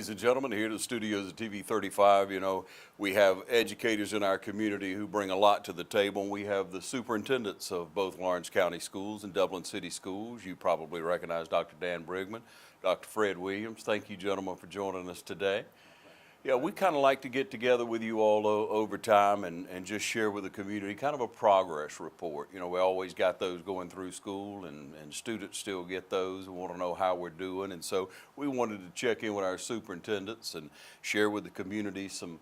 ladies and gentlemen, here to the studios of TV 35. You know, we have educators in our community who bring a lot to the table. We have the superintendents of both Lawrence County schools and Dublin City schools. You probably recognize Dr. Dan Brigman, Dr. Fred Williams. Thank you, gentlemen, for joining us today. Yeah, we kind of like to get together with you all over time and just share with the community kind of a progress report. You know, we always got those going through school, and students still get those and want to know how we're doing. And so we wanted to check in with our superintendents and share with the community some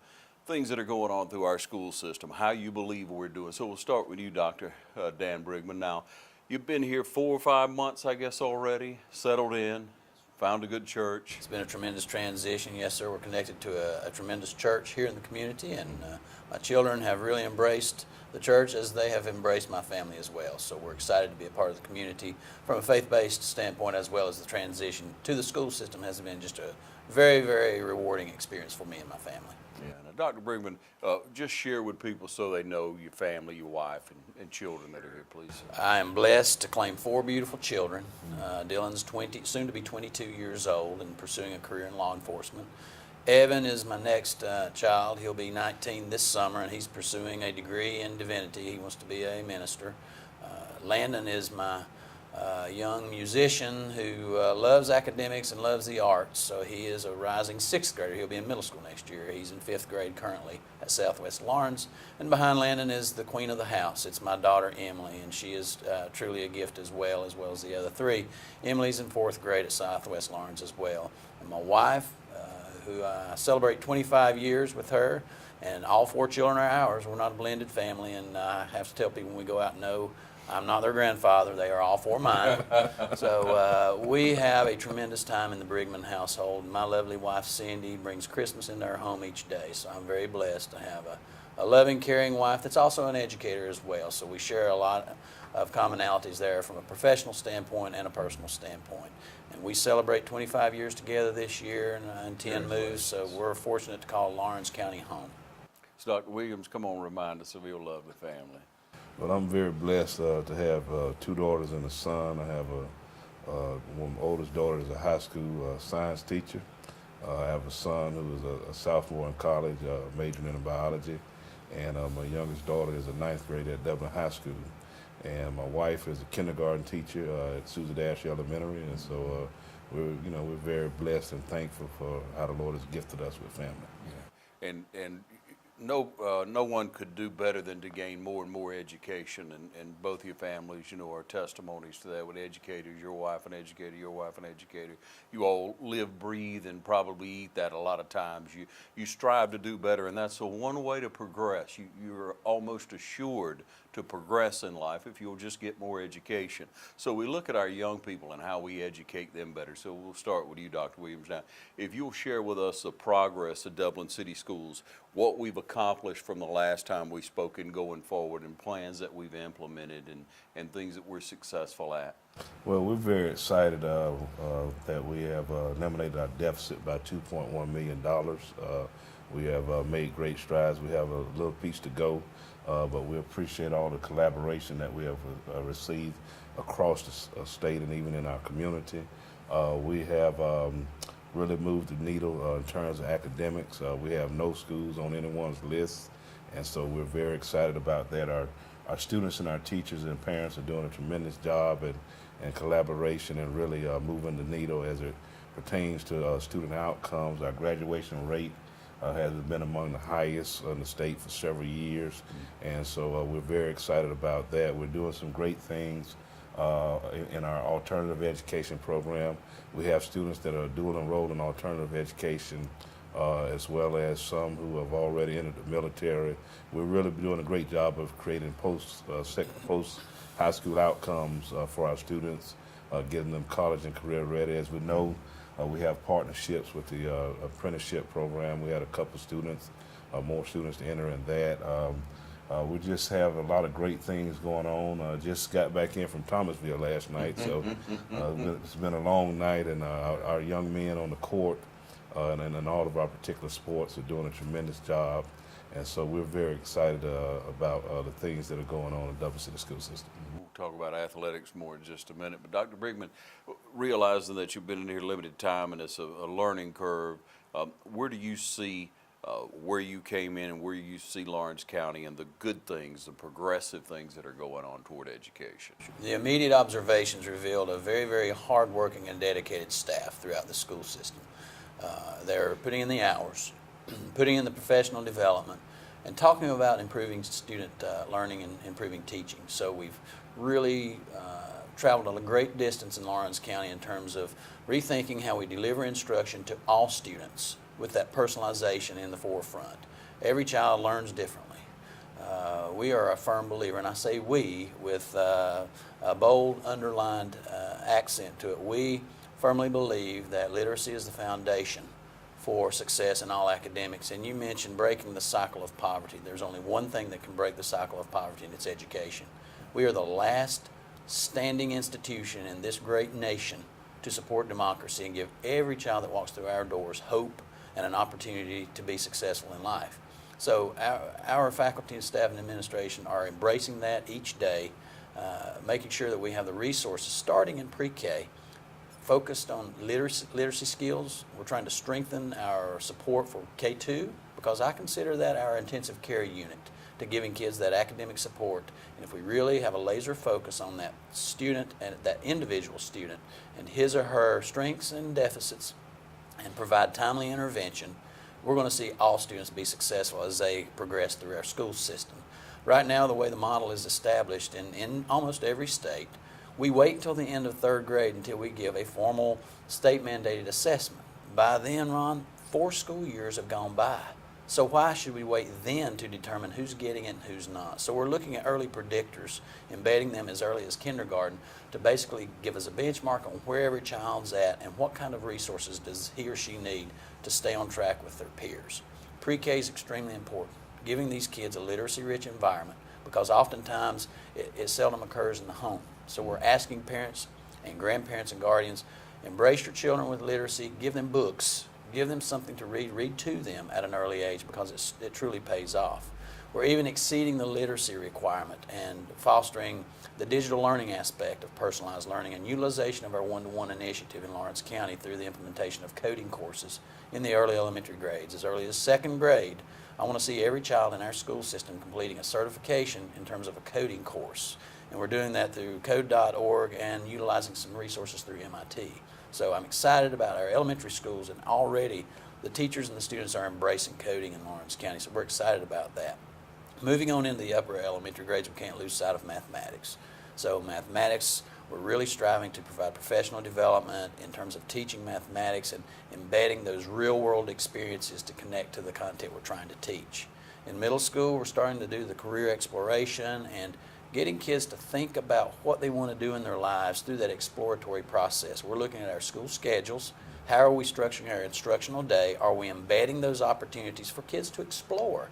things that are going on through our school system, how you believe we're doing. So we'll start with you, Dr. Dan Brigman. Now, you've been here 4 or 5 months, I guess, already, settled in. Found a good church. It's been a tremendous transition. Yes, sir. We're connected to a tremendous church here in the community, and my children have really embraced the church as they have embraced my family as well. So we're excited to be a part of the community from a faith-based standpoint, as well as the transition to the school system has been just a very, very rewarding experience for me and my family. Yeah. Now, Dr. Brigman, just share with people so they know your family, your wife, and children that are here, please. I am blessed to claim 4 beautiful children. Dylan's soon to be 22 years old and pursuing a career in law enforcement. Evan is my next child. He'll be 19 this summer, and he's pursuing a degree in divinity. He wants to be a minister. Landon is my young musician who loves academics and loves the arts, so he is a rising 6th grader. He'll be in middle school next year. He's in 5th grade currently at Southwest Lawrence. And behind Landon is the queen of the house. It's my daughter Emily, and she is truly a gift as well as the other 3. Emily's in 4th grade at Southwest Lawrence as well. And my wife, who I celebrate 25 years with her, and all 4 children are ours. We're not a blended family, and I have to tell people when we go out, no, I'm not their grandfather. They are all 4 mine. So we have a tremendous time in the Brigman household. My lovely wife, Cindy, brings Christmas into our home each day. So I'm very blessed to have a loving, caring wife that's also an educator as well. So we share a lot of commonalities there from a professional standpoint and a personal standpoint. And we celebrate 25 years together this year and 10 moves. So we're fortunate to call Lawrence County home. So Dr. Williams, come on, remind us of your lovely family. Well, I'm very blessed to have 2 daughters and a son. I have one of my oldest daughter is a high school science teacher. I have a son who is a sophomore in college, majoring in biology. And my youngest daughter is a 9th grader at Dublin High School. And my wife is a kindergarten teacher at Susan Dash Elementary. And so we're very blessed and thankful for how the Lord has gifted us with family. Yeah. And no one could do better than to gain more and more education, and both your families, you know, are testimonies to that with educators, your wife an educator, your wife an educator. You all live, breathe, and probably eat that a lot of times. You strive to do better, and that's the one way to progress. You're almost assured to progress in life if you'll just get more education. So we look at our young people and how we educate them better. So we'll start with you, Dr. Williams. Now, if you'll share with us the progress of Dublin City Schools, what we've accomplished from the last time we spoke and going forward, and plans that we've implemented and things that we're successful at. Well, we're very excited that we have eliminated our deficit by $2.1 million. We have made great strides. We have a little piece to go, but we appreciate all the collaboration that we have received across the state and even in our community. We have really moved the needle in terms of academics. We have no schools on anyone's list, and so we're very excited about that. Our students and our teachers and parents are doing a tremendous job and collaboration and really moving the needle as it pertains to student outcomes. Our graduation rate has been among the highest in the state for several years, and so we're very excited about that. We're doing some great things in our alternative education program. We have students that are dual enrolled in alternative education, as well as some who have already entered the military. We're really doing a great job of creating post-high school outcomes for our students, getting them college and career ready. As we know, we have partnerships with the apprenticeship program. We had a couple students, more students to enter in that. We just have a lot of great things going on. Just got back in from Thomasville last night, so it's been a long night, and our young men on the court and in all of our particular sports are doing a tremendous job. And so we're very excited about the things that are going on in the Dublin City school system. We'll talk about athletics more in just a minute. But Dr. Brigman, realizing that you've been in here limited time and it's a learning curve, Where do you see where you came in and where you see Lawrence County and the good things, the progressive things that are going on toward education? The immediate observations revealed a very, very hardworking and dedicated staff throughout the school system. They're putting in the hours, putting in the professional development, and talking about improving student learning and improving teaching. So we've really traveled a great distance in Lawrence County in terms of rethinking how we deliver instruction to all students with that personalization in the forefront. Every child learns differently. We are a firm believer, and I say we with a bold underlined accent to it. We firmly believe that literacy is the foundation for success in all academics. And you mentioned breaking the cycle of poverty. There's only one thing that can break the cycle of poverty, and it's education. We are the last standing institution in this great nation to support democracy and give every child that walks through our doors hope and an opportunity to be successful in life. So our faculty and staff and administration are embracing that each day, making sure that we have the resources starting in pre-K, focused on literacy skills. We're trying to strengthen our support for K2 because I consider that our intensive care unit to giving kids that academic support. And if we really have a laser focus on that student and that individual student and his or her strengths and deficits and provide timely intervention, we're going to see all students be successful as they progress through our school system. Right now, the way the model is established in almost every state, we wait until the end of third grade until we give a formal state-mandated assessment. By then, Ron, 4 school years have gone by. So why should we wait then to determine who's getting it and who's not? So we're looking at early predictors, embedding them as early as kindergarten to basically give us a benchmark on where every child's at and what kind of resources does he or she need to stay on track with their peers. Pre-K is extremely important, giving these kids a literacy-rich environment because oftentimes it seldom occurs in the home. So we're asking parents and grandparents and guardians, embrace your children with literacy, give them books, give them something to read to them at an early age because it truly pays off. We're even exceeding the literacy requirement and fostering the digital learning aspect of personalized learning and utilization of our one-to-one initiative in Lawrence County through the implementation of coding courses in the early elementary grades. As early as second grade, I want to see every child in our school system completing a certification in terms of a coding course. And we're doing that through code.org and utilizing some resources through MIT. So I'm excited about our elementary schools, and already the teachers and the students are embracing coding in Lawrence County, so we're excited about that. Moving on into the upper elementary grades, we can't lose sight of mathematics. So mathematics, we're really striving to provide professional development in terms of teaching mathematics and embedding those real-world experiences to connect to the content we're trying to teach. In middle school, we're starting to do the career exploration and getting kids to think about what they want to do in their lives through that exploratory process. We're looking at our school schedules. How are we structuring our instructional day? Are we embedding those opportunities for kids to explore?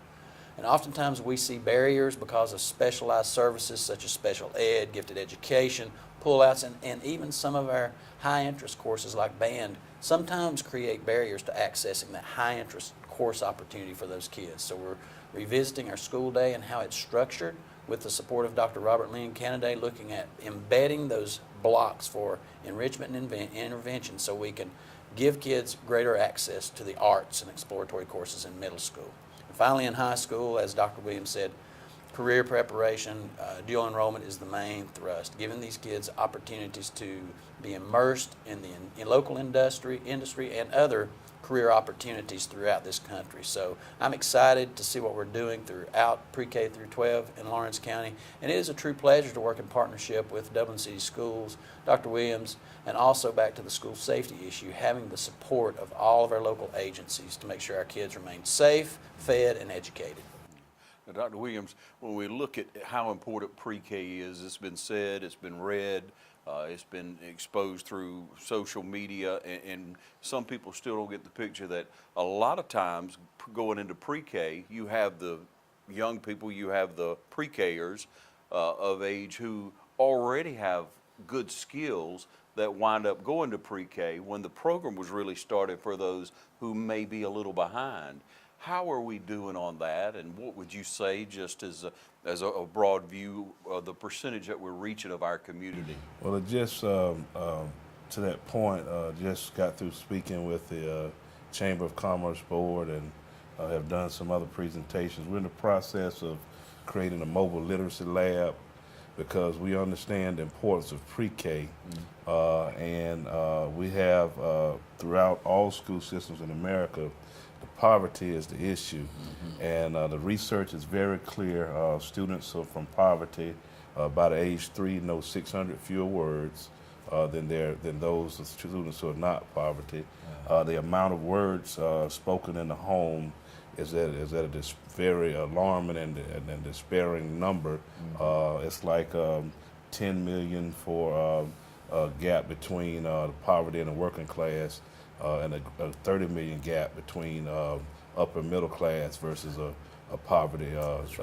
And oftentimes we see barriers because of specialized services such as special ed, gifted education, pullouts, and even some of our high-interest courses like band sometimes create barriers to accessing that high-interest course opportunity for those kids. So we're revisiting our school day and how it's structured with the support of Dr. Robert Lynn Kennedy, looking at embedding those blocks for enrichment and intervention so we can give kids greater access to the arts and exploratory courses in middle school. And finally, in high school, as Dr. Williams said, career preparation, dual enrollment is the main thrust, giving these kids opportunities to be immersed in the local industry and other career opportunities throughout this country. So I'm excited to see what we're doing throughout pre-K through 12 in Lawrence County, and it is a true pleasure to work in partnership with Dublin City Schools, Dr. Williams, and also back to the school safety issue, having the support of all of our local agencies to make sure our kids remain safe, fed, and educated. Now, Dr. Williams, when we look at how important pre-K is, it's been said, it's been read, it's been exposed through social media, and some people still don't get the picture that a lot of times going into pre-K, you have the young people, you have the pre-Kers of age who already have good skills that wind up going to pre-K when the program was really started for those who may be a little behind. How are we doing on that, and what would you say, just as a broad view, of the percentage that we're reaching of our community? Well, it just to that point, just got through speaking with the Chamber of Commerce Board and have done some other presentations. We're in the process of creating a mobile literacy lab because we understand the importance of pre-K. And we have throughout all school systems in America, the poverty is the issue. And the research is very clear. Students who are from poverty by the age 3 know 600 fewer words than those students who are not poverty. The amount of words spoken in the home is at a very alarming and despairing number. It's like 10 million for a gap between poverty and the working class, and a 30 million gap between upper middle class versus a poverty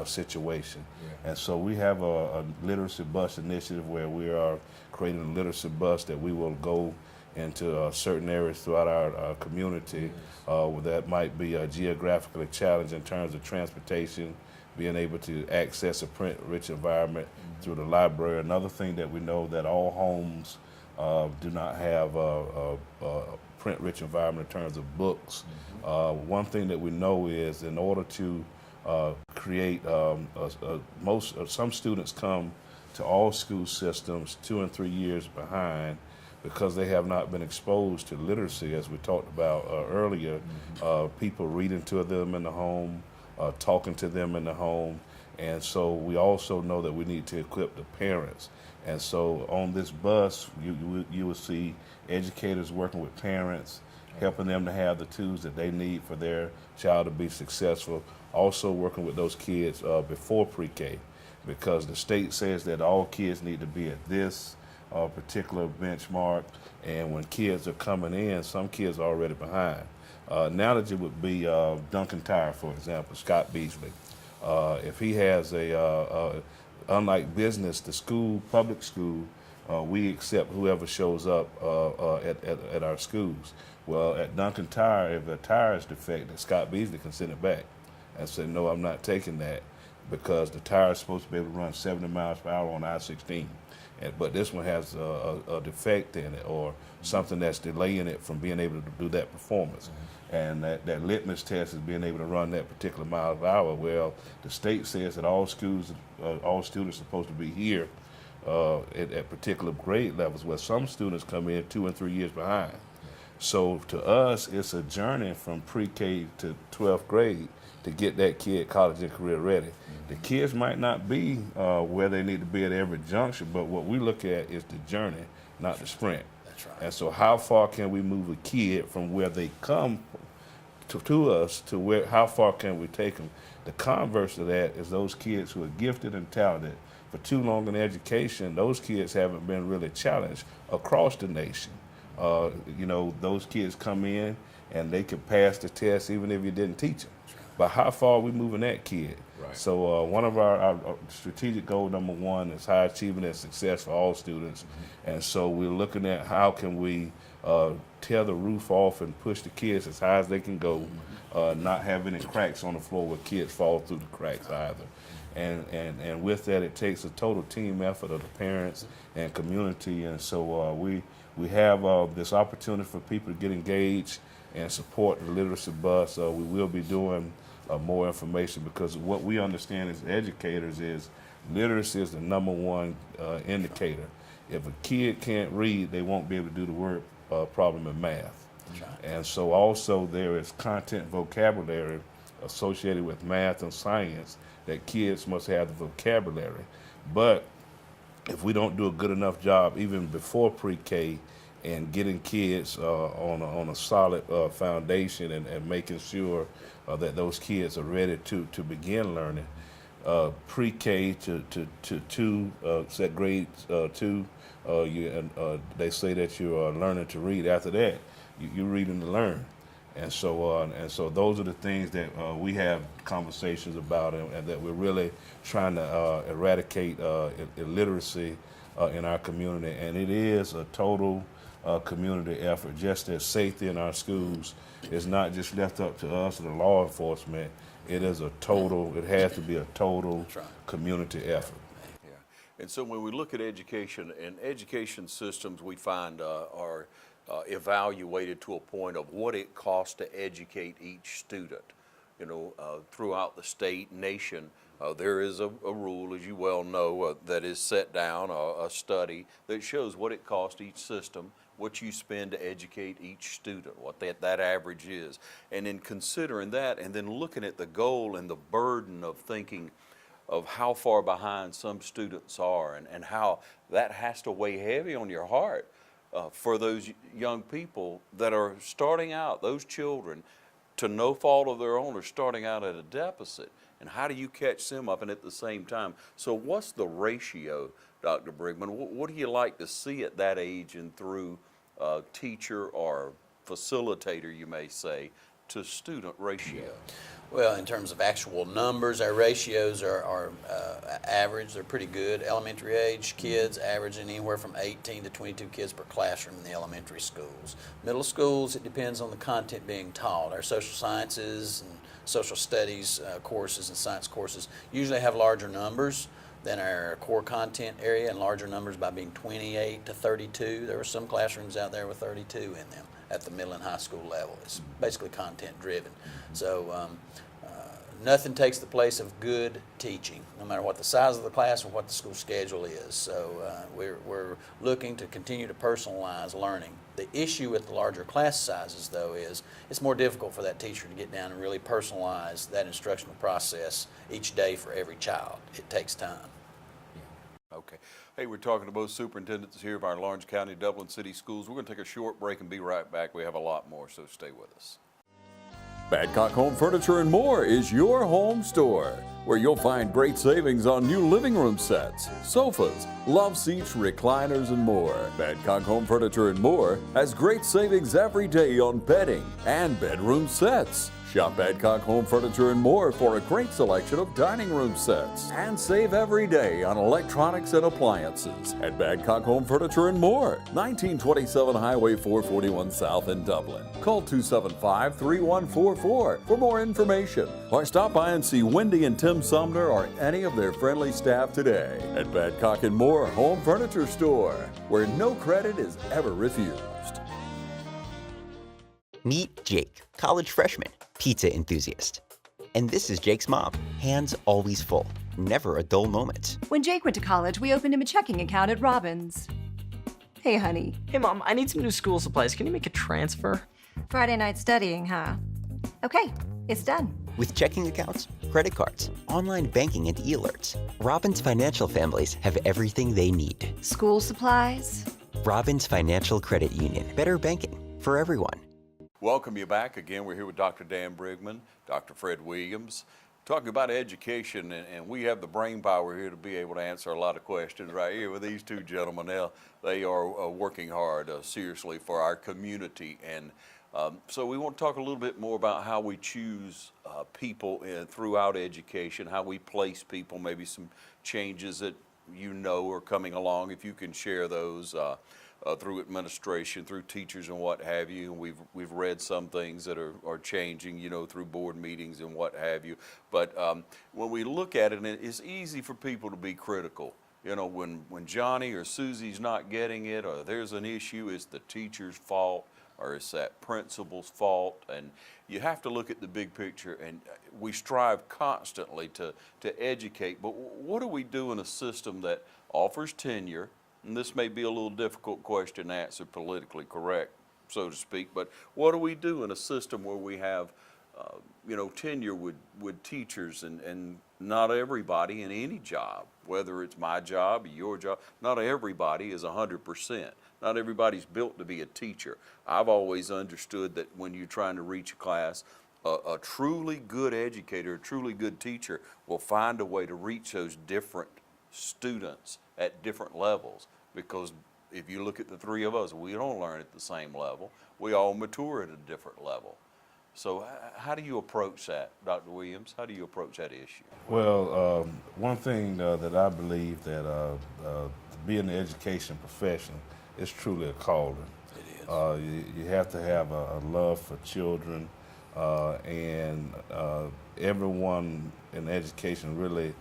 situation. And so we have a literacy bus initiative where we are creating a literacy bus that we will go into certain areas throughout our community that might be geographically challenged in terms of transportation, being able to access a print-rich environment through the library. Another thing that we know that all homes do not have a print-rich environment in terms of books. One thing that we know is in order to create, some students come to all school systems 2 and 3 years behind because they have not been exposed to literacy, as we talked about earlier. People reading to them in the home, talking to them in the home. And so we also know that we need to equip the parents. And so on this bus, you will see educators working with parents, helping them to have the tools that they need for their child to be successful. Also working with those kids before pre-K, because the state says that all kids need to be at this particular benchmark, and when kids are coming in, some kids are already behind. Analogy would be Duncan Tire, for example, Scott Beasley. If he has unlike business, the school, public school, we accept whoever shows up at our schools. Well, at Duncan Tire, if a tire is defective, Scott Beasley can send it back and say, no, I'm not taking that, because the tire is supposed to be able to run 70 miles per hour on I-16. But this one has a defect in it or something that's delaying it from being able to do that performance. And that litmus test is being able to run that particular mile per hour. Well, the state says that all students are supposed to be here at particular grade levels, where some students come in 2 and 3 years behind. So to us, it's a journey from pre-K to 12th grade to get that kid college and career ready. The kids might not be where they need to be at every junction, but what we look at is the journey, not the sprint. That's right. And so how far can we move a kid from where they come to us to where, how far can we take them? The converse of that is those kids who are gifted and talented. For too long in education, those kids haven't been really challenged across the nation. Those kids come in and they can pass the test even if you didn't teach them. But how far are we moving that kid? Right. So one of our strategic goal number 1 is high achievement and success for all students. And so we're looking at how can we tear the roof off and push the kids as high as they can go, not have any cracks on the floor where kids fall through the cracks either. And with that, it takes a total team effort of the parents and community. And so we have this opportunity for people to get engaged and support the literacy bus. We will be doing more information, because what we understand as educators is literacy is the number 1 indicator. If a kid can't read, they won't be able to do the word problem in math. Right. And so also there is content vocabulary associated with math and science that kids must have the vocabulary. But if we don't do a good enough job even before pre-K and getting kids on a solid foundation and making sure that those kids are ready to begin learning, pre-K to set grade 2, they say that you are learning to read. After that, you're reading to learn. And so those are the things that we have conversations about, and that we're really trying to eradicate illiteracy in our community. And it is a total community effort. Just as safety in our schools is not just left up to us or the law enforcement, it is it has to be a total community effort. Yeah. And so when we look at education, and education systems we find are evaluated to a point of what it costs to educate each student. Throughout the state, nation, there is a rule, as you well know, that is set down, a study that shows what it costs each system, what you spend to educate each student, what that average is. And in considering that and then looking at the goal and the burden of thinking of how far behind some students are and how that has to weigh heavy on your heart for those young people that are starting out, those children, to no fault of their own, are starting out at a deficit. And how do you catch them up and at the same time? So what's the ratio, Dr. Brigman? What do you like to see at that age and through teacher or facilitator, you may say, to student ratio? Well, in terms of actual numbers, our ratios are average. They're pretty good. Elementary age kids averaging anywhere from 18 to 22 kids per classroom in the elementary schools. Middle schools, it depends on the content being taught. Our social sciences and social studies courses and science courses usually have larger numbers than our core content area, and larger numbers by being 28 to 32. There are some classrooms out there with 32 in them at the middle and high school level. It's basically content driven. So nothing takes the place of good teaching, no matter what the size of the class or what the school schedule is. So we're looking to continue to personalize learning. The issue with the larger class sizes, though, is it's more difficult for that teacher to get down and really personalize that instructional process each day for every child. It takes time. Okay. Hey, we're talking to both superintendents here of our Lawrence County, Dublin City Schools. We're going to take a short break and be right back. We have a lot more, so stay with us. Badcock Home Furniture and More is your home store, where you'll find great savings on new living room sets, sofas, love seats, recliners, and more. Badcock Home Furniture and More has great savings every day on bedding and bedroom sets. Shop Badcock Home Furniture and More for a great selection of dining room sets, and save every day on electronics and appliances at Badcock Home Furniture and More, 1927 Highway 441 South in Dublin. Call 275-3144 for more information, or stop by and see Wendy and Tim Sumner or any of their friendly staff today at Badcock and More Home Furniture Store, where no credit is ever refused. Meet Jake, college freshman, pizza enthusiast. And this is Jake's mom, hands always full, never a dull moment. When Jake went to college, we opened him a checking account at Robbins. Hey, honey. Hey, Mom, I need some new school supplies. Can you make a transfer? Friday night studying, huh? Okay, it's done. With checking accounts, credit cards, online banking, and e-alerts, Robbins Financial families have everything they need. School supplies? Robbins Financial Credit Union. Better banking for everyone. Welcome you back. Again, we're here with Dr. Dan Brigman, Dr. Fred Williams, talking about education, and we have the brain power here to be able to answer a lot of questions right here with these two gentlemen. They are working hard, seriously, for our community, and so we want to talk a little bit more about how we choose people throughout education, how we place people, maybe some changes that are coming along, if you can share those. Through administration, through teachers and what have you. We've read some things that are changing, through board meetings and what have you. But when we look at it, it's easy for people to be critical. When Johnny or Susie's not getting it, or there's an issue, it's the teacher's fault, or it's that principal's fault. And you have to look at the big picture, and we strive constantly to educate. But what do we do in a system that offers tenure? And this may be a little difficult question to answer politically correct, so to speak, but what do we do in a system where we have, tenure with teachers and not everybody in any job, whether it's my job, your job, not everybody is 100%. Not everybody's built to be a teacher. I've always understood that when you're trying to reach a class, a truly good educator, a truly good teacher will find a way to reach those different students at different levels, because if you look at the three of us, we don't learn at the same level. We all mature at a different level. So how do you approach that, Dr. Williams? How do you approach that issue? Well, one thing that I believe that to be in the education profession is truly a calling. It is. You have to have a love for children, and everyone in education really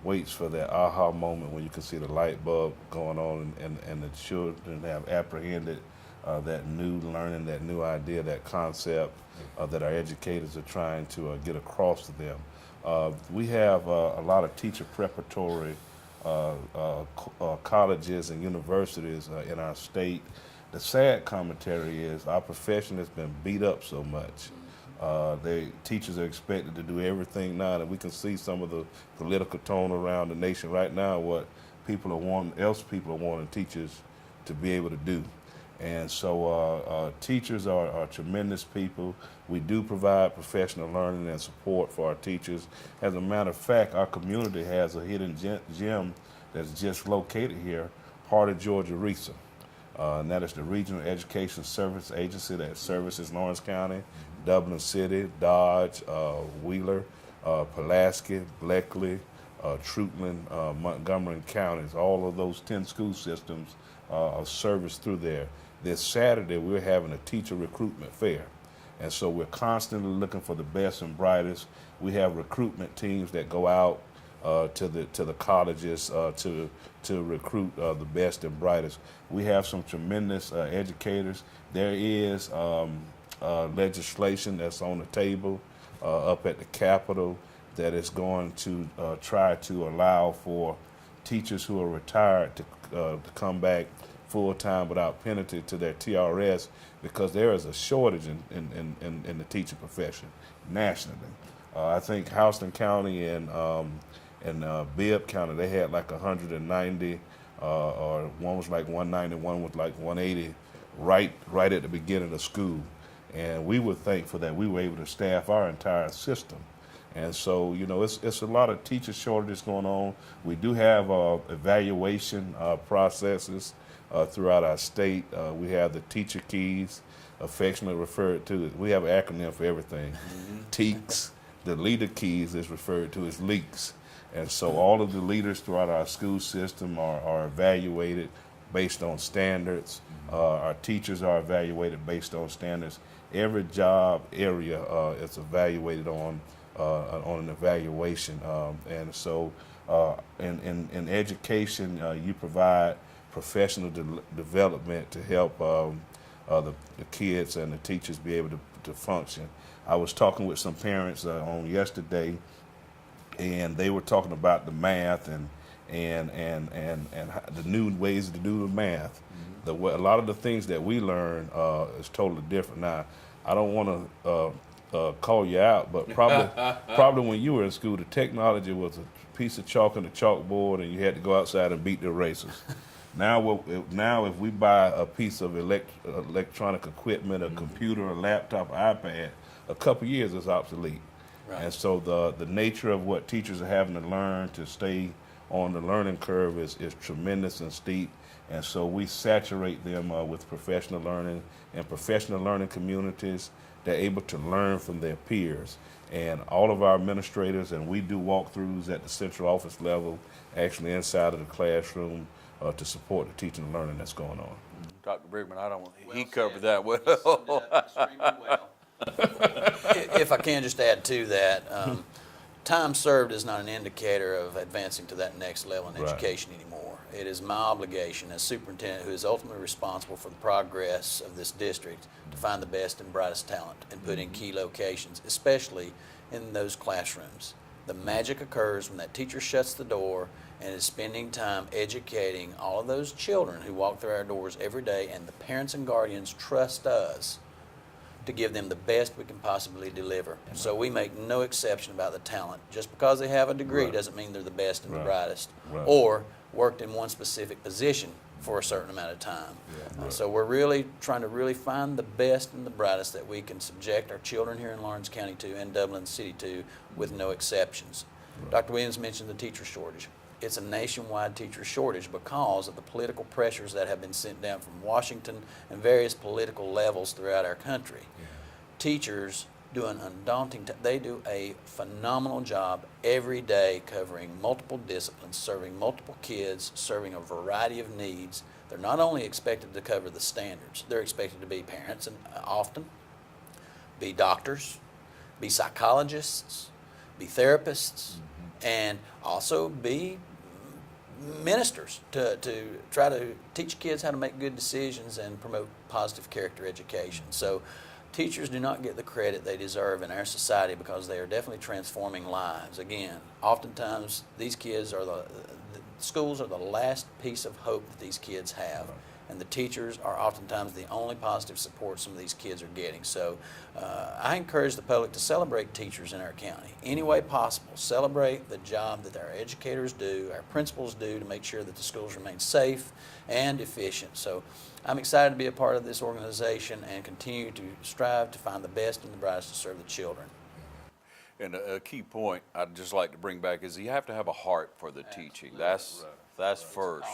waits for that aha moment when you can see the light bulb going on and the children have apprehended that new learning, that new idea, that concept that our educators are trying to get across to them. We have a lot of teacher preparatory colleges and universities in our state. The sad commentary is our profession has been beat up so much. Teachers are expected to do everything now, and we can see some of the political tone around the nation right now, what people are wanting teachers to be able to do. And so teachers are tremendous people. We do provide professional learning and support for our teachers. As a matter of fact, our community has a hidden gem that's just located here, Heart of Georgia RESA. And that is the Regional Education Service Agency that services Lawrence County, Dublin City, Dodge, Wheeler, Pulaski, Bleckley, Troutland, Montgomery counties. All of those 10 school systems are serviced through there. This Saturday, we're having a teacher recruitment fair. And so we're constantly looking for the best and brightest. We have recruitment teams that go out to the colleges to recruit the best and brightest. We have some tremendous educators. There is legislation that's on the table up at the Capitol that is going to try to allow for teachers who are retired to come back full-time without penalty to their TRS, because there is a shortage in the teaching profession nationally. I think Houston County and Bibb County, they had like 190, or one was like 190, one was like 180, right at the beginning of school. And we were thankful that we were able to staff our entire system. And so, you know, it's a lot of teacher shortages going on. We do have evaluation processes throughout our state. We have the teacher keys, affectionately referred to. We have an acronym for everything. TEAKS. The leader keys is referred to as leaks. And so all of the leaders throughout our school system are evaluated based on standards. Our teachers are evaluated based on standards. Every job area is evaluated on an evaluation. And so in education, you provide professional development to help the kids and the teachers be able to function. I was talking with some parents on yesterday, and they were talking about the math and the new ways to do the math. A lot of the things that we learn is totally different. Now, I don't want to call you out, but probably when you were in school, the technology was a piece of chalk on the chalkboard, and you had to go outside and beat the erasers. Now if we buy a piece of electronic equipment, a computer, a laptop, iPad, a couple years is obsolete. Right. And so the nature of what teachers are having to learn to stay on the learning curve is tremendous and steep. And so we saturate them with professional learning and professional learning communities. They're able to learn from their peers. And all of our administrators, and we do walkthroughs at the central office level, actually inside of the classroom, to support the teaching and learning that's going on. Dr. Brigman, he covered that well. Extremely well. If I can just add to that, time served is not an indicator of advancing to that next level in education anymore. It is my obligation as superintendent, who is ultimately responsible for the progress of this district, to find the best and brightest talent and put in key locations, especially in those classrooms. The magic occurs when that teacher shuts the door and is spending time educating all of those children who walk through our doors every day, and the parents and guardians trust us to give them the best we can possibly deliver. So we make no exception about the talent. Just because they have a degree doesn't mean they're the best and the brightest, or worked in one specific position for a certain amount of time. So we're really trying to really find the best and the brightest that we can subject our children here in Lawrence County to and Dublin City to, with no exceptions. Dr. Williams mentioned the teacher shortage. It's a nationwide teacher shortage because of the political pressures that have been sent down from Washington and various political levels throughout our country. Teachers do an undaunting, they do a phenomenal job every day covering multiple disciplines, serving multiple kids, serving a variety of needs. They're not only expected to cover the standards, they're expected to be parents and often, be doctors, be psychologists, be therapists, and also be ministers to try to teach kids how to make good decisions and promote positive character education. So teachers do not get the credit they deserve in our society because they are definitely transforming lives. Again, oftentimes these kids are the schools are the last piece of hope that these kids have. And the teachers are oftentimes the only positive support some of these kids are getting. So I encourage the public to celebrate teachers in our county any way possible. Celebrate the job that our educators do, our principals do to make sure that the schools remain safe and efficient. So I'm excited to be a part of this organization and continue to strive to find the best and the brightest to serve the children. And a key point I'd just like to bring back is you have to have a heart for the teaching. That's first.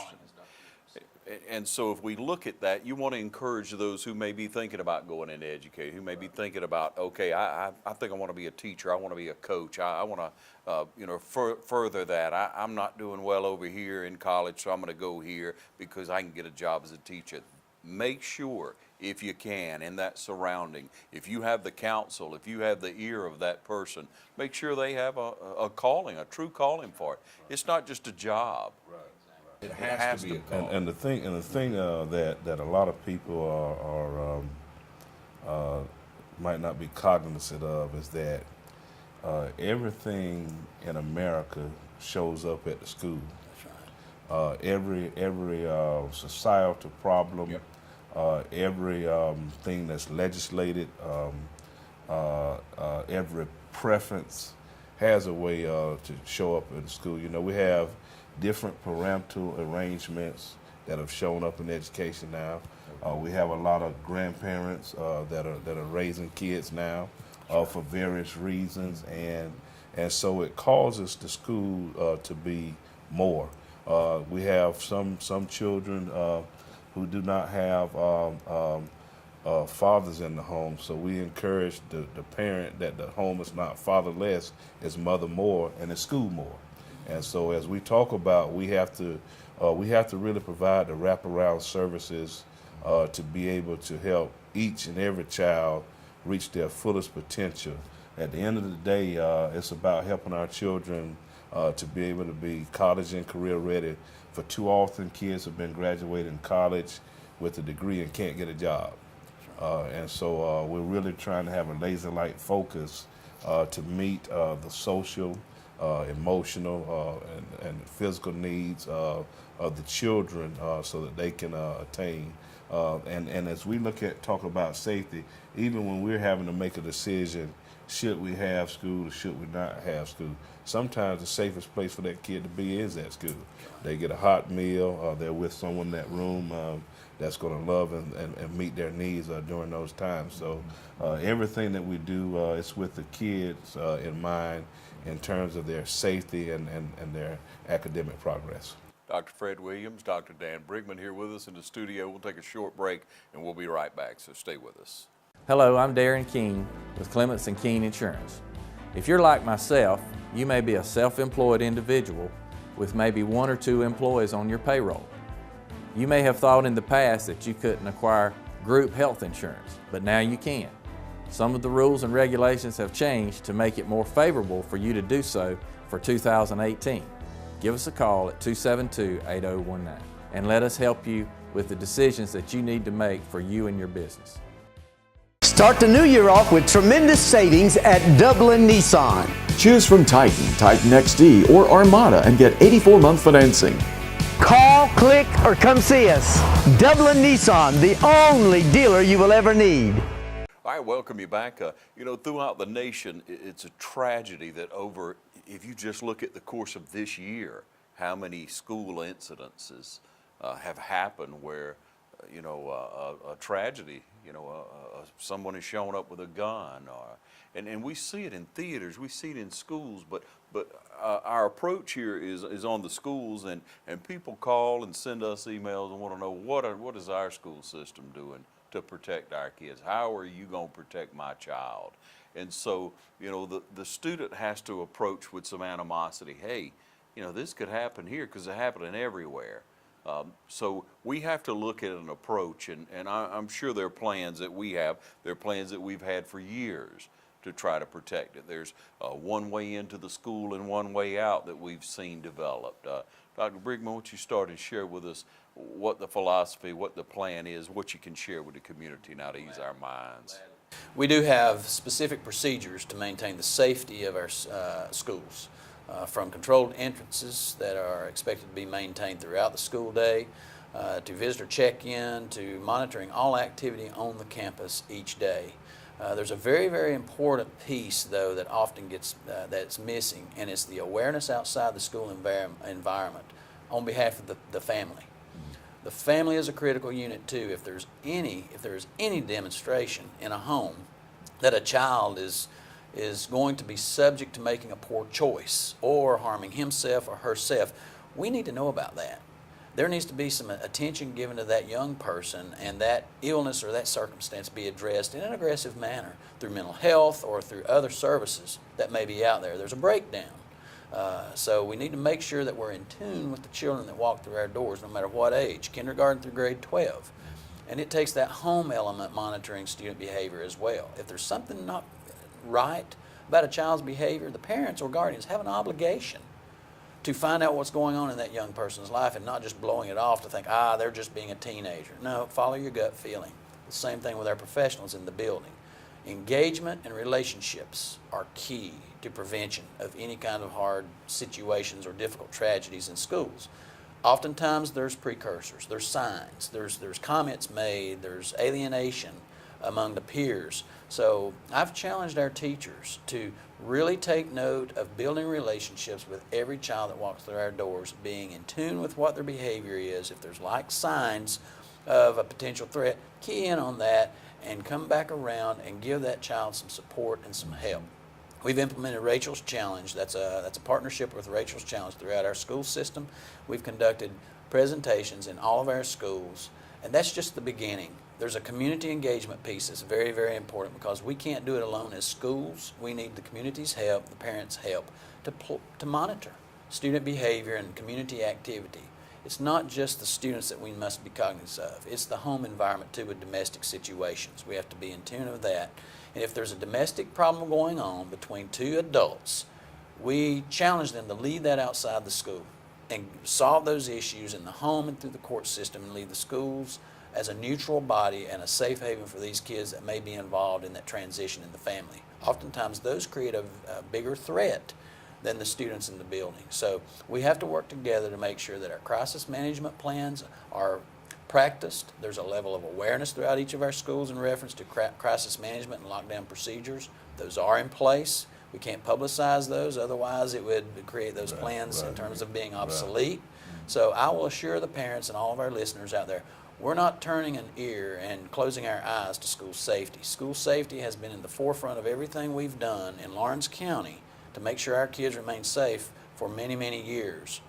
And so if we look at that, you want to encourage those who may be thinking about going into education, who may be thinking about, okay, I think I want to be a teacher, I want to be a coach, I want to further that. I'm not doing well over here in college, so I'm going to go here because I can get a job as a teacher. Make sure, if you can, in that surrounding, if you have the counsel, if you have the ear of that person, make sure they have a calling, a true calling for it. It's not just a job. It has to be a calling. And the thing that a lot of people are might not be cognizant of is that everything in America shows up at the school. That's right. Every societal problem, every thing that's legislated, every preference has a way to show up in the school. You know, we have different parental arrangements that have shown up in education now. We have a lot of grandparents that are raising kids now for various reasons, and so it causes the school to be more. We have some children who do not have fathers in the home, so we encourage the parent that the home is not fatherless, it's mother more, and it's school more. And so as we talk about, we have to really provide the wraparound services to be able to help each and every child reach their fullest potential. At the end of the day, it's about helping our children to be able to be college and career ready. For too often, kids have been graduating college with a degree and can't get a job. And so we're really trying to have a laser-like focus to meet the social, emotional, and physical needs of the children so that they can attain. And as we talk about safety, even when we're having to make a decision, should we have school or should we not have school, sometimes the safest place for that kid to be is at school. They get a hot meal, they're with someone in that room that's going to love and meet their needs during those times. So everything that we do is with the kids in mind in terms of their safety and their academic progress. Dr. Fred Williams, Dr. Dan Brigman here with us in the studio. We'll take a short break and we'll be right back, so stay with us. Hello, I'm Darren Keene with Clements & Keene Insurance. If you're like myself, you may be a self-employed individual with maybe 1 or 2 employees on your payroll. You may have thought in the past that you couldn't acquire group health insurance, but now you can. Some of the rules and regulations have changed to make it more favorable for you to do so for 2018. Give us a call at 272-8019 and let us help you with the decisions that you need to make for you and your business. Start the new year off with tremendous savings at Dublin Nissan. Choose from Titan, Titan XD, or Armada and get 84-month financing. Call, click, or come see us. Dublin Nissan, the only dealer you will ever need. All right, welcome you back. You know, throughout the nation, it's a tragedy that if you just look at the course of this year, how many school incidences have happened where, a tragedy, someone has shown up with a gun, and we see it in theaters, we see it in schools, but our approach here is on the schools, and people call and send us emails and want to know what is our school system doing to protect our kids? How are you going to protect my child? And so, the student has to approach with some animosity. Hey, this could happen here because it's happening everywhere. So we have to look at an approach, and I'm sure there are plans that we have. There are plans that we've had for years to try to protect it. There's one way into the school and one way out that we've seen developed. Dr. Brigman, why don't you start and share with us what the philosophy, what the plan is, what you can share with the community now to ease our minds. We do have specific procedures to maintain the safety of our schools, from controlled entrances that are expected to be maintained throughout the school day, to visitor check-in, to monitoring all activity on the campus each day. There's a very, very important piece, though, that often gets that's missing, and it's the awareness outside the school environment on behalf of the family. The family is a critical unit too. If there's any demonstration in a home that a child is going to be subject to making a poor choice or harming himself or herself, we need to know about that. There needs to be some attention given to that young person, and that illness or that circumstance be addressed in an aggressive manner through mental health or through other services that may be out there. There's a breakdown. So we need to make sure that we're in tune with the children that walk through our doors, no matter what age, kindergarten through grade 12. And it takes that home element monitoring student behavior as well. If there's something not right about a child's behavior, the parents or guardians have an obligation to find out what's going on in that young person's life and not just blowing it off to think, they're just being a teenager. No, follow your gut feeling. The same thing with our professionals in the building. Engagement and relationships are key to prevention of any kind of hard situations or difficult tragedies in schools. Oftentimes there's precursors, there's signs, there's comments made, there's alienation among the peers. So I've challenged our teachers to really take note of building relationships with every child that walks through our doors, being in tune with what their behavior is. If there's like signs of a potential threat, key in on that and come back around and give that child some support and some help. We've implemented Rachel's Challenge. That's a partnership with Rachel's Challenge throughout our school system. We've conducted presentations in all of our schools, and that's just the beginning. There's a community engagement piece that's very, very important, because we can't do it alone as schools. We need the community's help, the parents' help, to monitor student behavior and community activity. It's not just the students that we must be cognizant of. It's the home environment too, with domestic situations. We have to be in tune with that. And if there's a domestic problem going on between two adults, we challenge them to leave that outside the school and solve those issues in the home and through the court system, and leave the schools as a neutral body and a safe haven for these kids that may be involved in that transition in the family. Oftentimes those create a bigger threat than the students in the building. So we have to work together to make sure that our crisis management plans are practiced. There's a level of awareness throughout each of our schools in reference to crisis management and lockdown procedures. Those are in place. We can't publicize those, otherwise it would create those plans in terms of being obsolete. So I will assure the parents and all of our listeners out there, we're not turning an ear and closing our eyes to school safety. School safety has been in the forefront of everything we've done in Lawrence County to make sure our kids remain safe for many, many years,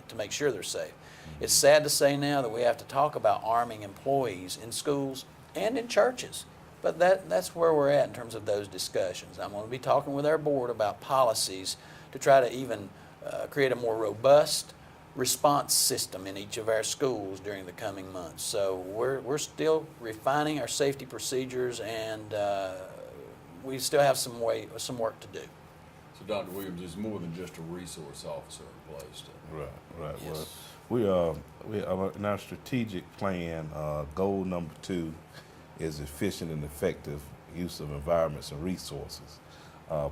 to make sure they're safe. It's sad to say now that we have to talk about arming employees in schools and in churches, but that's where we're at in terms of those discussions. I'm going to be talking with our board about policies to try to even create a more robust response system in each of our schools during the coming months. So we're still refining our safety procedures, and we still have some work to do. So Dr. Williams is more than just a resource officer in place. Right. Yes. Well, we in our strategic plan, goal number 2 is efficient and effective use of environments and resources.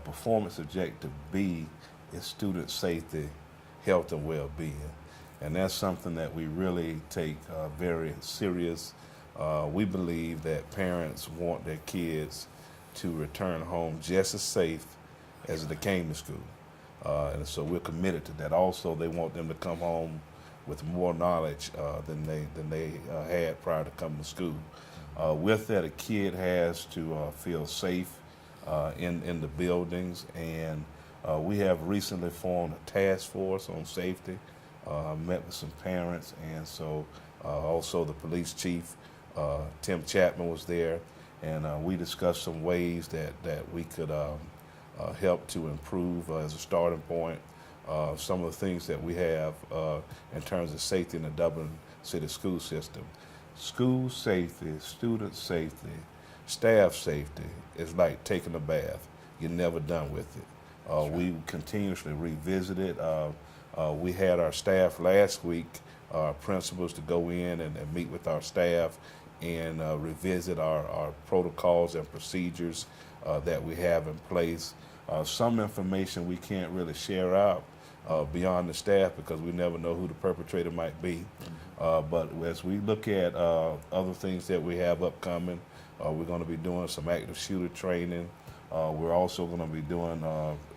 Performance objective B is student safety, health, and well-being. And that's something that we really take very serious. We believe that parents want their kids to return home just as safe as they came to school. And so we're committed to that. Also, they want them to come home with more knowledge than they had prior to coming to school. With that, a kid has to feel safe in the buildings, and we have recently formed a task force on safety, met with some parents, and so also the police chief, Tim Chapman, was there, and we discussed some ways that we could help to improve as a starting point. Some of the things that we have in terms of safety in the Dublin City school system. School safety, student safety, staff safety is like taking a bath. you're never done with it. We continuously revisit it. We had our staff last week, our principals, to go in and meet with our staff and revisit our protocols and procedures that we have in place. Some information we can't really share out beyond the staff because we never know who the perpetrator might be. But as we look at other things that we have upcoming, we're going to be doing some active shooter training. We're also going to be doing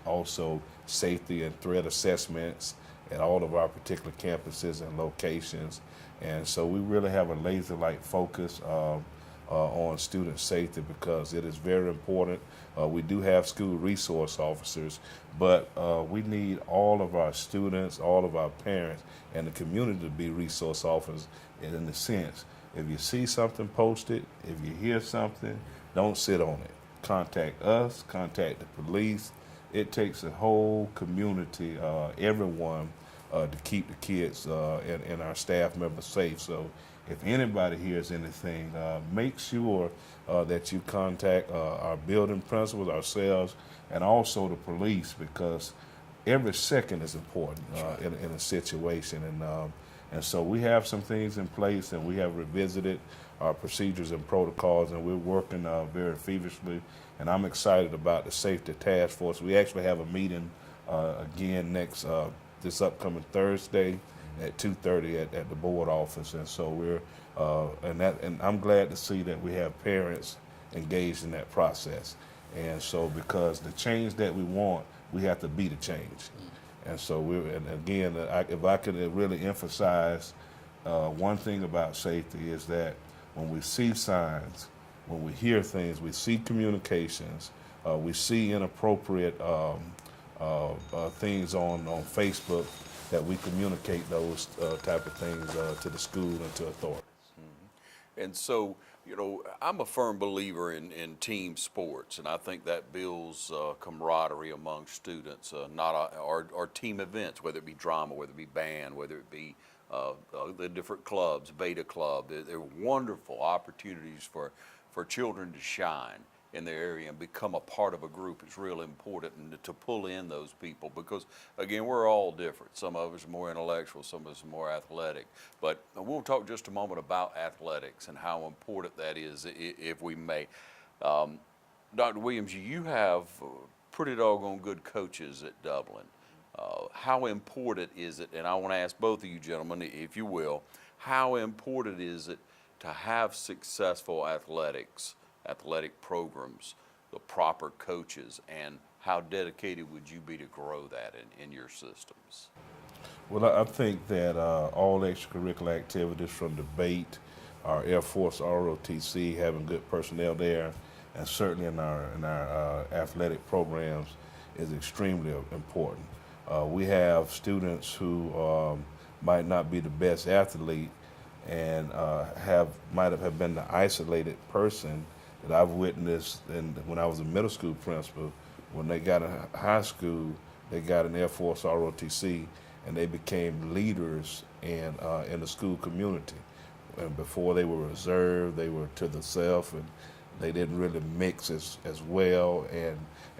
also safety and threat assessments at all of our particular campuses and locations. And so we really have a laser-like focus on student safety because it is very important. We do have school resource officers, but we need all of our students, all of our parents, and the community to be resource officers in the sense, if you see something posted, if you hear something, don't sit on it. Contact us, contact the police. It takes a whole community, everyone, to keep the kids and our staff members safe. So if anybody hears anything, make sure that you contact our building principals, ourselves, and also the police, because every second is important in a situation. And so we have some things in place, and we have revisited our procedures and protocols, and we're working very feverishly. And I'm excited about the safety task force. We actually have a meeting again this upcoming Thursday at 2:30 at the board office. And so we're and I'm glad to see that we have parents engaged in that process. And so because the change that we want, we have to be the change. And so and again, if I could really emphasize one thing about safety is that when we see signs, when we hear things, we see communications, we see inappropriate things on Facebook, that we communicate those type of things to the school and to authorities. And so, you know, I'm a firm believer in team sports, and I think that builds camaraderie among students, or team events, whether it be drama, whether it be band, whether it be the different clubs, Beta Club. They're wonderful opportunities for children to shine in their area and become a part of a group. It's real important and to pull in those people because, again, we're all different. Some of us are more intellectual, some of us are more athletic. But we'll talk just a moment about athletics and how important that is, if we may. Dr. Williams, you have pretty doggone good coaches at Dublin. How important is it, and I want to ask both of you gentlemen, if you will, how important is it to have successful athletic programs, the proper coaches, and how dedicated would you be to grow that in your systems? Well, I think that all extracurricular activities from debate, our Air Force ROTC, having good personnel there, and certainly in our athletic programs is extremely important. We have students who might not be the best athlete and might have been the isolated person that I've witnessed when I was a middle school principal. When they got in high school, they got an Air Force ROTC, and they became leaders in the school community. And before they were reserved, they were to themselves, and they didn't really mix as well.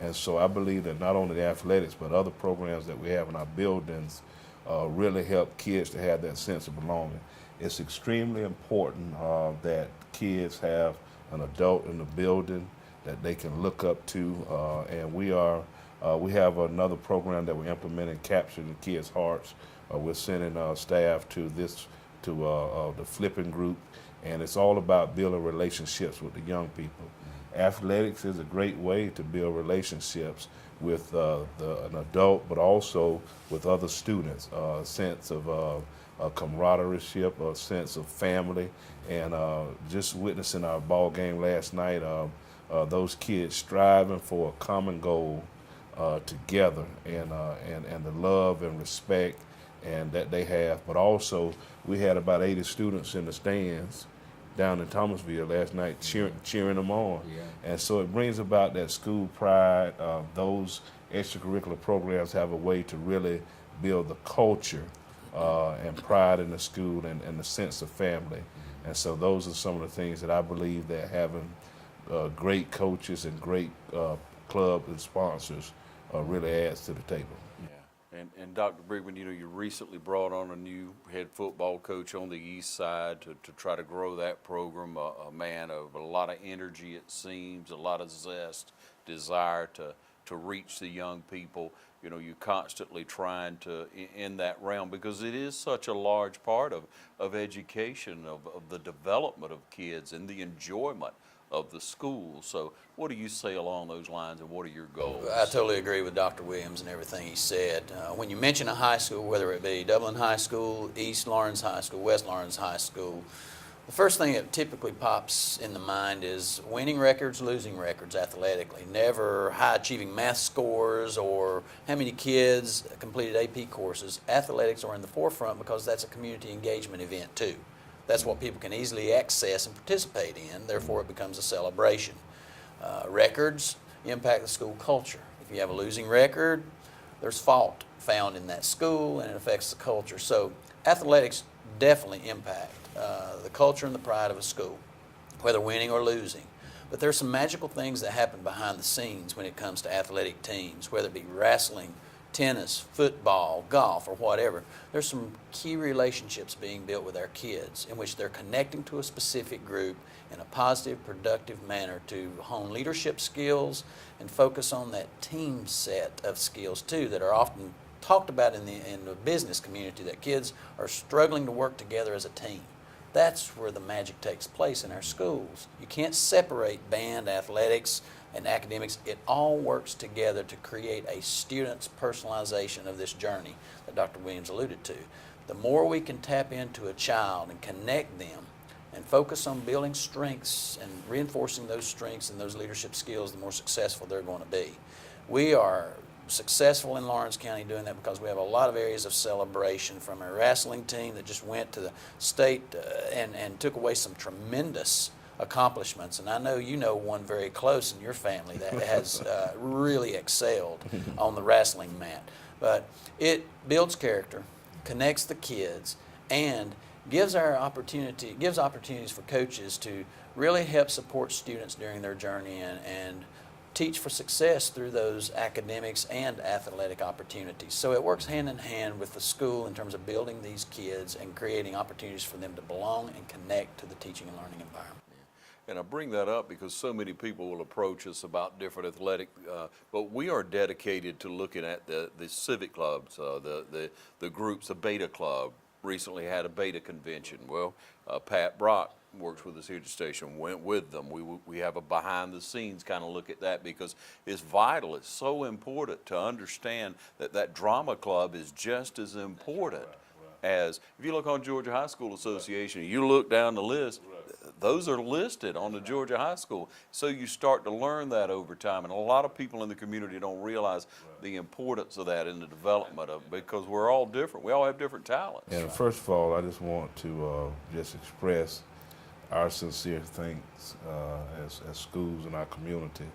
And so I believe that not only the athletics, but other programs that we have in our buildings really help kids to have that sense of belonging. It's extremely important that kids have an adult in the building that they can look up to, and we have another program that we're implementing, Capturing the Kids' Hearts. We're sending staff to the flipping group, and it's all about building relationships with the young people. Athletics is a great way to build relationships with an adult, but also with other students, a sense of camaraderie, a sense of family, and just witnessing our ball game last night, those kids striving for a common goal together, and the love and respect and that they have. But also, we had about 80 students in the stands down in Thomasville last night cheering them on. Yeah. And so it brings about that school pride. Those extracurricular programs have a way to really build the culture and pride in the school and the sense of family. And so those are some of the things that I believe that having great coaches and great club and sponsors really adds to the table. Yeah, and Dr. Brigman, you recently brought on a new head football coach on the east side to try to grow that program, a man of a lot of energy, it seems, a lot of zest, desire to reach the young people. You're constantly trying to, in that realm, because it is such a large part of education, of the development of kids and the enjoyment of the school. So what do you say along those lines, and what are your goals? I totally agree with Dr. Williams and everything he said. When you mention a high school, whether it be Dublin High School, East Lawrence High School, West Lawrence High School, the first thing that typically pops in the mind is winning records, losing records athletically. Never high-achieving math scores or how many kids completed AP courses. Athletics are in the forefront because that's a community engagement event too. That's what people can easily access and participate in, therefore it becomes a celebration. Records impact the school culture. If you have a losing record, there's fault found in that school and it affects the culture. So athletics definitely impact the culture and the pride of a school, whether winning or losing. But there's some magical things that happen behind the scenes when it comes to athletic teams, whether it be wrestling, tennis, football, golf, or whatever. There's some key relationships being built with our kids in which they're connecting to a specific group in a positive, productive manner to hone leadership skills and focus on that team set of skills too that are often talked about in the business community, that kids are struggling to work together as a team. That's where the magic takes place in our schools. You can't separate band, athletics, and academics. It all works together to create a student's personalization of this journey that Dr. Williams alluded to. The more we can tap into a child and connect them and focus on building strengths and reinforcing those strengths and those leadership skills, the more successful they're going to be. We are successful in Lawrence County doing that because we have a lot of areas of celebration, from a wrestling team that just went to the state and took away some tremendous accomplishments. And I know you know one very close in your family that has really excelled on the wrestling mat. But it builds character, connects the kids, and gives opportunities for coaches to really help support students during their journey and teach for success through those academics and athletic opportunities. So it works hand in hand with the school in terms of building these kids and creating opportunities for them to belong and connect to the teaching and learning environment. And I bring that up because so many people will approach us about different athletic, but we are dedicated to looking at the civic clubs, the groups. The Beta Club recently had a Beta convention. Well, Pat Brock works with us here at the station, went with them. We have a behind the scenes kind of look at that because it's vital. It's so important to understand that drama club is just as important as, if you look on Georgia High School Association, you look down the list, those are listed on the Georgia High School. So you start to learn that over time. And a lot of people in the community don't realize the importance of that in the development of, because we're all different. We all have different talents. And first of all, I just want to just express our sincere thanks as schools in our community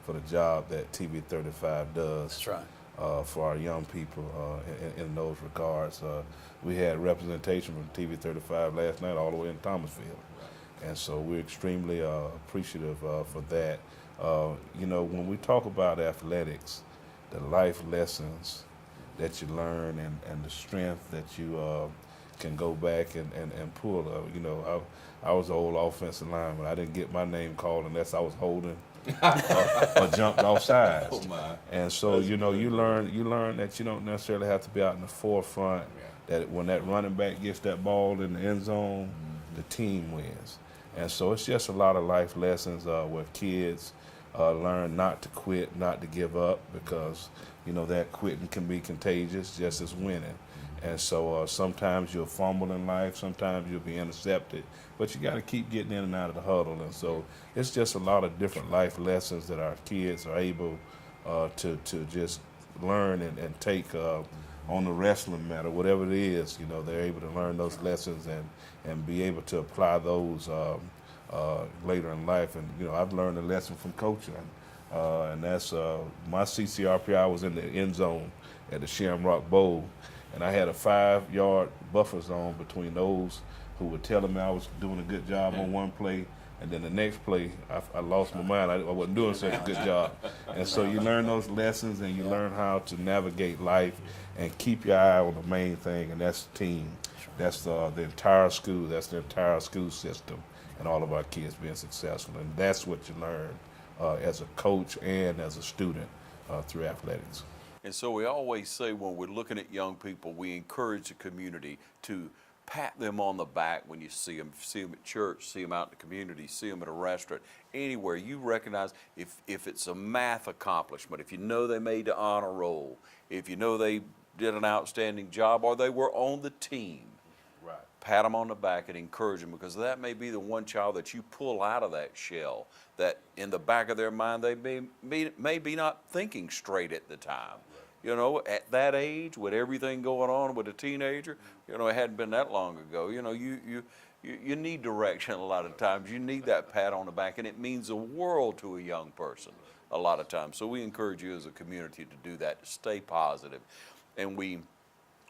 for the job that TV 35 does. That's right. For our young people in those regards. We had representation from TV 35 last night all the way in Thomasville. And so we're extremely appreciative for that. When we talk about athletics, the life lessons that you learn and the strength that you can go back and pull. I was an old offensive lineman. I didn't get my name called unless I was holding or jumped off sides. Oh my. And so you learn that you don't necessarily have to be out in the forefront. That when that running back gets that ball in the end zone, the team wins. And so it's just a lot of life lessons where kids learn not to quit, not to give up, because that quitting can be contagious just as winning. And so sometimes you'll fumble in life, sometimes you'll be intercepted, but you got to keep getting in and out of the huddle. And so it's just a lot of different life lessons that our kids are able to just learn and take on the wrestling mat or whatever it is. They're able to learn those lessons and be able to apply those later in life. And I've learned a lesson from coaching, and that's my CCRP. I was in the end zone at the Shamrock Bowl, and I had a 5-yard buffer zone between those who were telling me I was doing a good job on one play And then the next play, I lost my mind. I wasn't doing such a good job. And so you learn those lessons, and you learn how to navigate life and keep your eye on the main thing, and that's the team. That's the entire school. That's the entire school system, and all of our kids being successful. And that's what you learn as a coach and as a student through athletics. And so we always say when we're looking at young people, we encourage the community to pat them on the back when you see them at church, see them out in the community, see them at a restaurant, anywhere. You recognize if it's a math accomplishment, if you know they made the honor roll, if you know they did an outstanding job or they were on the team, Right. pat them on the back and encourage them, because that may be the one child that you pull out of that shell that in the back of their mind they may be not thinking straight at the time. You know, at that age, with everything going on with a teenager, you know, it hadn't been that long ago. You know, you need direction a lot of times. You need that pat on the back, and it means the world to a young person a lot of times. So we encourage you as a community to do that, to stay positive. And we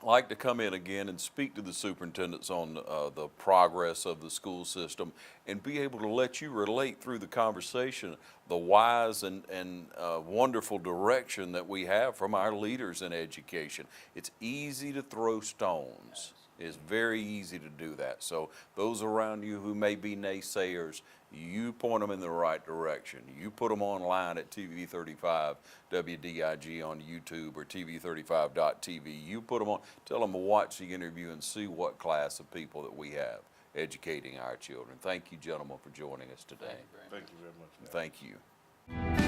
like to come in again and speak to the superintendents on the progress of the school system and be able to let you relate through the conversation the wise and wonderful direction that we have from our leaders in education. It's easy to throw stones. It's very easy to do that. So those around you who may be naysayers, you point them in the right direction. You put them online at TV35 WDIG on YouTube or TV35.tv. You put them on, tell them to watch the interview and see what class of people that we have educating our children. Thank you, gentlemen, for joining us today. Thank you very much. Thank you.